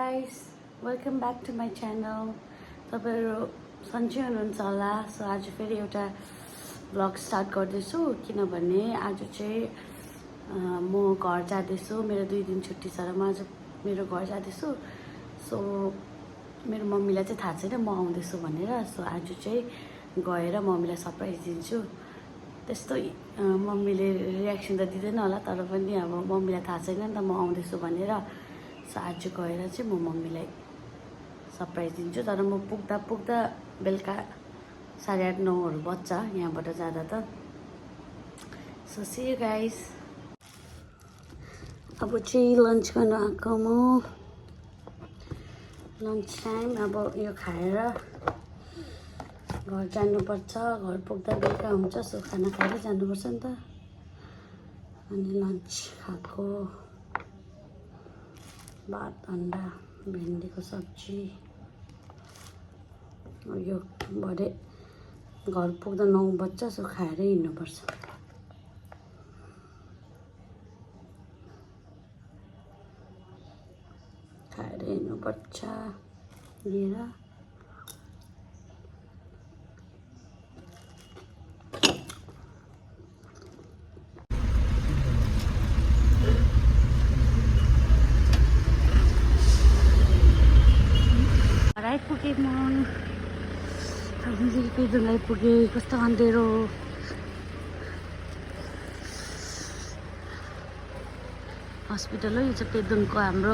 guys, welcome back to my channel. तपाईहरु सन्चै हुनुहुन्छ होला. सो आज फेरि एउटा भ्लग स्टार्ट गर्दैछु किनभने आज चाहिँ म घर जाँदैछु. मेरो 2 दिन छुट्टी छ र म आज मेरो घर जाँदैछु. सो मेरो मम्मीलाई चाहिँ थाहा छैन म आउँदैछु भनेर. सो आज चाहिँ गएर मम्मीलाई सरप्राइज दिन्छु. त्यस्तो मम्मीले रियाक्सन त दिँदैन होला तर पनि अब मम्मीलाई थाहा छैन नि त म आउँदैछु भनेर. सो आज गएर चाहिँ म मम्मीलाई सरप्राइज दिन्छु. तर म पुग्दा बेलुका 8:30-9 बज्छ यहाँबाट जाँदा त. So see you guys. अब चाहिँ लन्च गर्न आएको म. Lunch time. अब यो खाएर घर जानुपर्छ. घर पुग्दा बेलुका हुन्छ. सो खाना खाएर जानुपर्छ नि त. अनि लन्च खाएको भात, अन्डा, भिन्डीको सब्जी. यो भरे घर पुग्दा 9 बज्छ. सो खाएर हिँड्नुपर्छ. खाएर हिँड्नुपर्छ लिएर. आइपुगेँ म. हामीले पेदोङ आइपुगेँ. कस्तो अँध्यारो. हस्पिटल हो यो चाहिँ पेदोङको हाम्रो.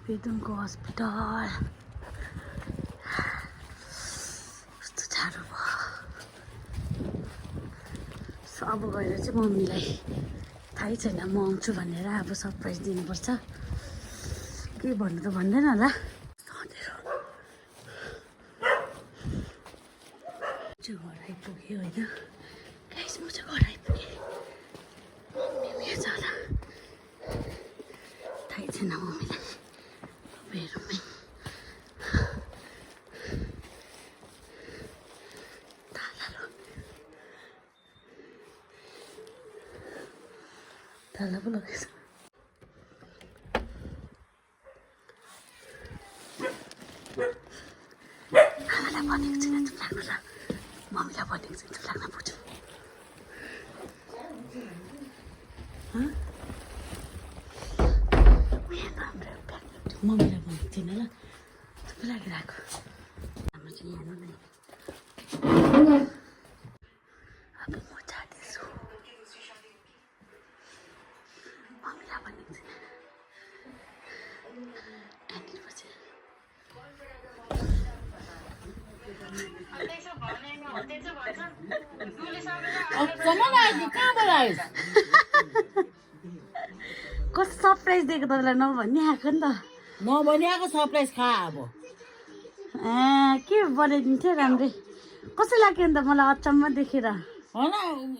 पेदोङको हस्पिटल. कस्तो जाडो भयो. सो अब गएर चाहिँ मम्मीलाई थाहै छैन म आउँछु भनेर अब सरप्राइज दिनुपर्छ. के भन्नु त भन्दैन होला. घर आइपुग्यो होइन गाइस. म चाहिँ घर आइपुगेँ. मम्मी उयो छ होला थाहै छैन मम्मीलाई. बेडरुममै ताला पो लगेछ. आमालाई भनेको छैन चुप लाग्नु ल. मम्मीलाई भनेको छैन चुप लाग्न पुग्छु. मम्मीलाई भनेको थिएन ल. चुप लागिरहेको. हाम्रो चाहिँ यहाँ नै. अब म जाँदैछु. मम्मीलाई भनेको छैन. कस्तो सरप्राइज दिएको तपाईँलाई नभन्ने आएको नि त. नभनिएको सरप्राइज खा. अब के बनाइदिन्थ्यो राम्रै. कस्तो लाग्यो नि त मलाई अचम्म देखेर. होइन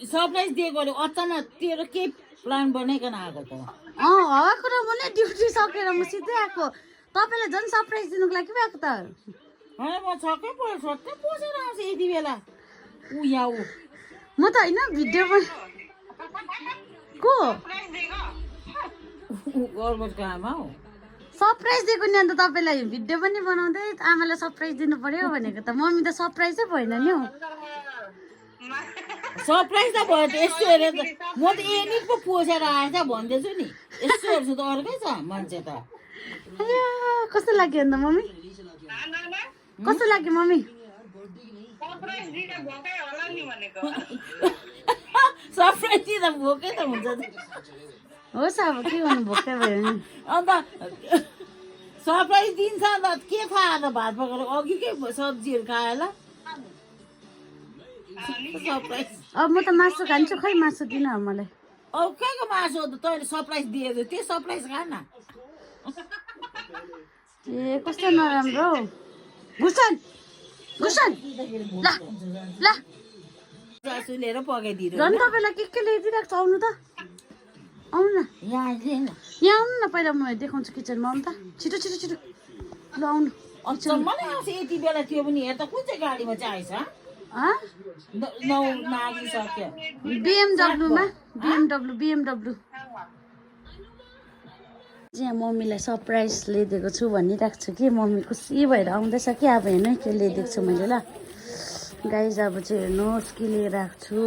सरप्राइज दिएकोले अचानक तेरो के प्लान बनाइकन आएको त. हवाको र मलाई ड्युटी सकेर म सिधै आएको. तपाईँलाई झन् सरप्राइज दिनुको लागि पो आएको त. होइन म छक्कै पऱ्यो. सट्टै पोसेर आउँछ यति बेला. ऊ यहाँ ऊ म त होइन भिडियो को गभर्मेन्टको आमा हौ. सरप्राइज दिएको नि. अन्त तपाईँलाई भिडियो पनि बनाउँदै आमालाई सरप्राइज दिनु पर्यो भनेको त. मम्मी त सरप्राइजै भएन नि हौ. सरप्राइज त भयो त. यस्तो हेरेर त म त एनी पो पोसेर आएछ भन्दैछु नि. यस्तो हेर्छु त अर्कै छ मान्छे त. कस्तो लाग्यो अन्त मम्मी. कस्तो लाग्यो मम्मी. सरप्राइज दिँदा भोकै त हुन्छ. होस् अब के गर्नु भोकै भयो नि. अन्त सरप्राइज दिन्छ अन्त के खाएर भात पकाएर अघिकै सब्जीहरू खायो होला. सरप्राइज. अब म त मासु खान्छु. खै मासु दिनु मलाई. अब कहाँको मासु हो त तैँले सरप्राइज दिएको. त्यो सरप्राइज खा न. ए कस्तो नराम्रो हौ. घुसन घुसन ल ल. जासु लिएर पकाइदिनु. झन् तपाईँलाई के ल्याइदिइरहेको छ. आउनु त. आउनु न. यहाँ यहाँ आउनु न. पहिला म देखाउँछु किचनमा. आउनु त. छिटो छिटो छिटो ल आउनु. मलाई आउँछ यति बेला. त्यो पनि हेर त कुन चाहिँ गाडीमा चाहिँ आएछ. 9 नागिसक्यो. BMW यहाँ मम्मीलाई सरप्राइज ल्याइदिएको छु भनिरहेको छु कि मम्मी खुसी भएर आउँदैछ कि अब हेर्नु के ल्याइदिएको छु मैले ल गाइज अब चाहिँ हेर्नुहोस् के लिएर आएको छु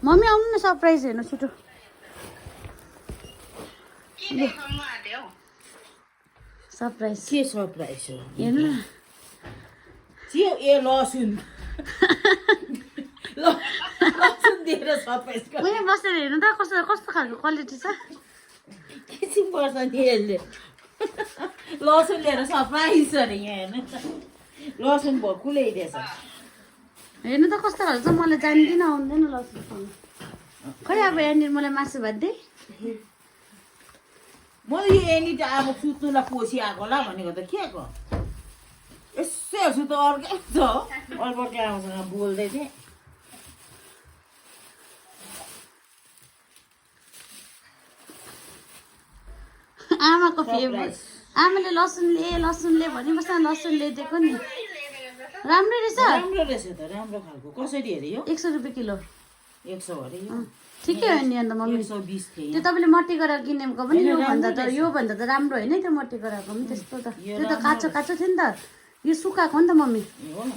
मम्मी आउनु न सरप्राइज हेर्नु छिटो सरप्राइज के सरप्राइज हो हेर्नु न ए लसुन लसुन दिएर सरप्राइज उयो बसेर हेर्नु त कस्तो कस्तो खालको क्वालिटी छ किसिम पर्छ नि यसले लसुन लिएर सरप्राइज अरे यहाँ हेर्नु लसुन भक्कु ल्याइदिएछ हेर्नु त कस्तो खालको छ मलाई जान्दिनँ आउँदैन लसुन खै अब यहाँनिर मलाई मासु भात दे म यो एनी त अब सुत्नुलाई पोसी आएको होला भनेको त के को यसो हेर्छु त अर्कै छ अर्कै आउँछ बोल्दै थिएँ आमाको फेभरेट आमाले लसुनले भनिबस्छ लसुन ल्याइदिएको नि राम्रो रहेछ राम्रो रहेछ त राम्रो खालको कसरी हेरे यो 100 रुपियाँ किलो 100 अरे ठिकै हो नि अन्त मम्मी 120 थियो त्यो तपाईँले मट्टी गरेर किनेको पनि योभन्दा त राम्रो होइन त्यो मट्टी गराएको पनि त्यस्तो त त्यो त काँचो काँचो थियो नि त यो सुकाएको नि त मम्मी हो न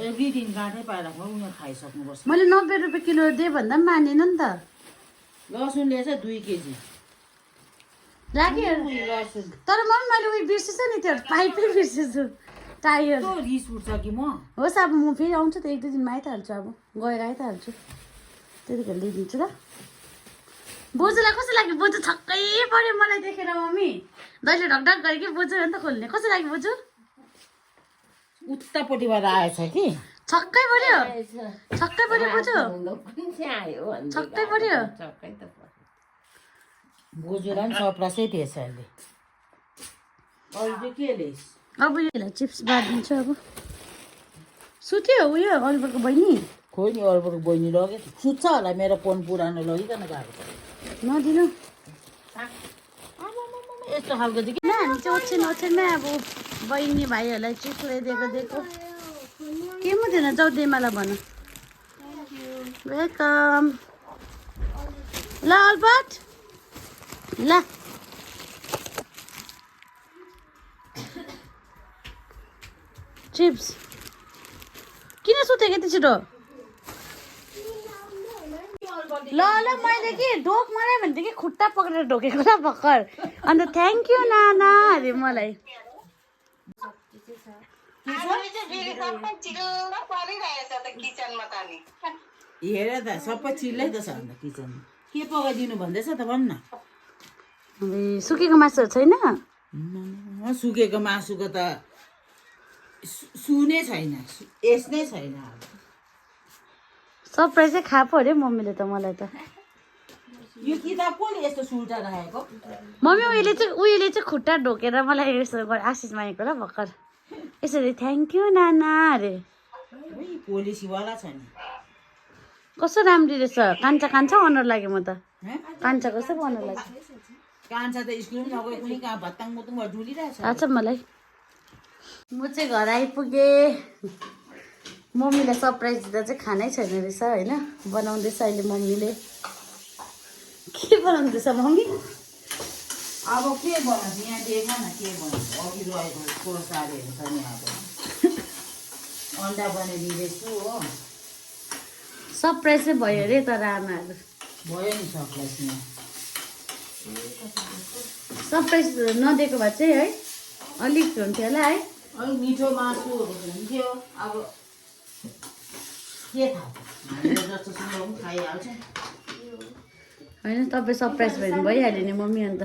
एक दुई दिन काँटै पाइराख्नु उनीहरू खाइसक्नुपर्छ मैले 90 रुपियाँ किलो दे भन्दा पनि मानेन नि त लसुन ल्याएछ 2 केजी लाग्यो लसुन तर मम्मी मैले उयो बिर्सेछु नि त्यो पाइपै बिर्सेछु टायर कस्तो रिस उठ्छ कि म होस् अब म फेरि आउँछु त 1-2 दिनमा आइहाल्छु अब गएर आइहाल्छु त्यतिखेर ल्याइदिन्छु ल बोजूलाई कस्तो लाग्यो बोजू छक्कै पऱ्यो मलाई देखेर मम्मी दैले ढकढक गरे कि बोजू अन्त खोल्ने कस्तो लाग्यो बोजू उतापट्टिबाट आएछ कि छक्कै पऱ्यो बोजू छक्कै पऱ्यो बोजूलाई पनि सरप्राइजै दिएछ अहिले अरू चाहिँ के ल्याइस् अब यसलाई चिप्स बाँधिदिन्छु अब सुत्यो उयो अलिबरको बहिनी खोइ नि अरूको बहिनी लग्यो सुत्छ होला मेरो फोन पुरानो लगिकन गएको नदिनु यस्तो खालको चाहिँ न हामी चाहिँ ओछ्यानमै अब बहिनी भाइहरूलाई चिप्स ल्याइदिएको के म थिएन जाउ देमालाई भन वेलकम ल अल्बर्ट ल चिप्स किन सुतेको यति छिटो ल मैले कि ढोक मलाई भन्थेँ कि खुट्टा पक्रेर ढोकेको ल भर्खर अन्त थ्याङ्क यू नाना अरे मलाई हेर त सबै चिल्लै त छ अन्त किचनमा के पकाइदिनु भन्दैछ त भन्न सुकेको मासुहरू छैन सुकेको मासुको त सुनै छैन एस नै छैन सरप्राइजै खा पो अरे मम्मीले त मलाई त यो किताब कसले यस्तो सुल्टा राखेको मम्मी उहिले चाहिँ खुट्टा ढोकेर मलाई यसो आशिष मागेको ल भर्खर यसरी थ्याङ्क यू नाना अरे पोलिसीवाला छ नि कस्तो राम्रो रहेछ कान्छा अनुहार लाग्यो म त कान्छा कस्तो अनुहार लाग्यो कान्छा त स्कुल पनि नगएको नि कहाँ भत्ताङ मुतुङ भएर डुलिरहेछ थाहा छ मलाई म चाहिँ घर आइपुगेँ मम्मीलाई सरप्राइज दिँदा चाहिँ खानै छैन रहेछ होइन बनाउँदैछ अहिले मम्मीले के बनाउँदैछ मम्मी अब के बनाउँछ यहाँ देख न के बनाउँछ अघि रहेको कोर्साहरू छ नि अब अन्डा बनाइदिँदैछु हो सरप्राइज चाहिँ भयो अरे तर आमाहरू भयो नि सरप्राइज यहाँ सरप्राइज नदिएको भए चाहिँ है अलिक हुन्थ्यो होला है अलिक मिठो मासुहरू हुन्थ्यो अब के थाहा हामीले जस्तोसँग पनि खाइहाल्छ होइन तपाईँ सरप्राइज भयो भने भइहाल्यो नि मम्मी अन्त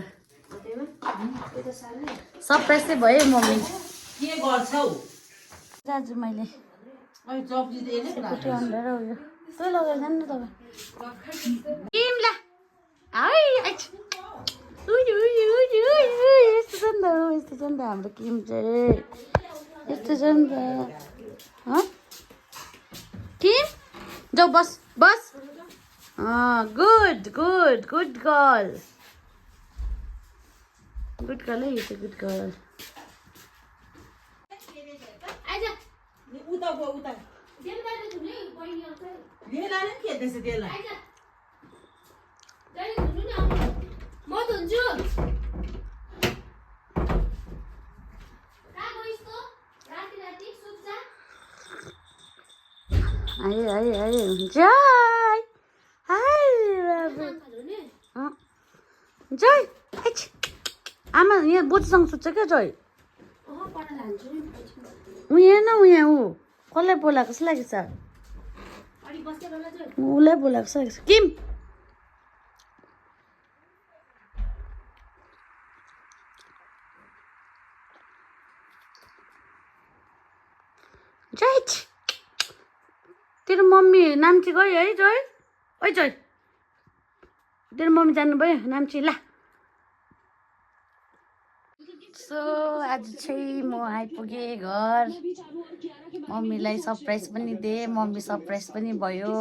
सरप्राइज चाहिँ भयो मम्मी के गर्छौ दाजु मैले अहिले सब्जी त यसले सेकुटी अन्डा र उयो त्यो लगेर जानु न तपाईँ किमला है यस्तो छ नि त हाम्रो किम चाहिँ यस्तो छ नि त किम जाऊ बस गुड गर्ल है यो चाहिँ गुड गर्ल उता देलाले पनि खेल्दैछ त्यसलाई म धुन्छु आयो आयो आयो जय हाय बाबु जय हैट। आमा यहाँ बोजूसँग सुत्छ क्या जय ऊ यहाँ न ऊ यहाँ ऊ कसलाई बोलाएको जस्तो लागेको छ उसलाई बोलाएको जस्तो लागेको छ किम जय तेरो मम्मी नाम्ची गयो है जय ओइ जय तेरो मम्मी जानुभयो नाम्ची ला सो आज चाहिँ म आइपुगेँ घर मम्मीलाई सरप्राइज पनि दिएँ मम्मी सरप्राइज पनि भयो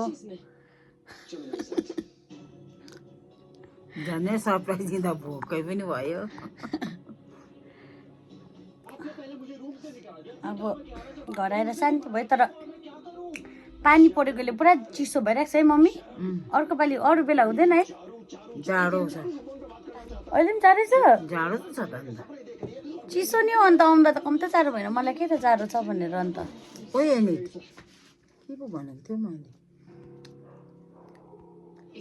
झनै सरप्राइज दिँदा भोकै पनि भयो अब घर आएर शान्ति भयो तर पानी परेकोले पुरा चिसो भइरहेको छ है मम्मी अर्को पालि अरू बेला हुँदैन है जाडो छ अहिले पनि जाडै छ जाडो त छ त अन्त चिसो नि हो अन्त आउँदा त कम त जाडो भएन मलाई के त जाडो छ भनेर अन्त ओइ अनि के पो भनेको थियो मैले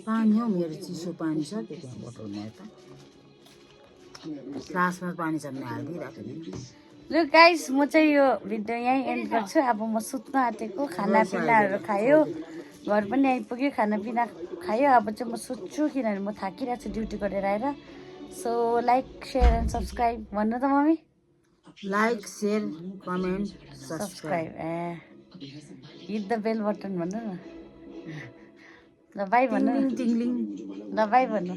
पानी हो मेरो चिसो पानी छ त्यो त्यहाँ बोतलमा यता ग्लासमा पानी छ भने हालिदिइराखेको ल गाइस म चाहिँ यो भिडियो यहीँ एन्ड गर्छु अब म सुत्न आँटेको खानापिनाहरू खायो घर पनि आइपुग्यो खानापिना खायो अब चाहिँ म सुत्छु किनभने म थाकिरहेको छु ड्युटी गरेर आएर so like share and subscribe भन्नु त mummy like share comment subscribe hit the bell button भन्नु न ल बाई भन्नु टिङ्लिङ ल बाई भन्नु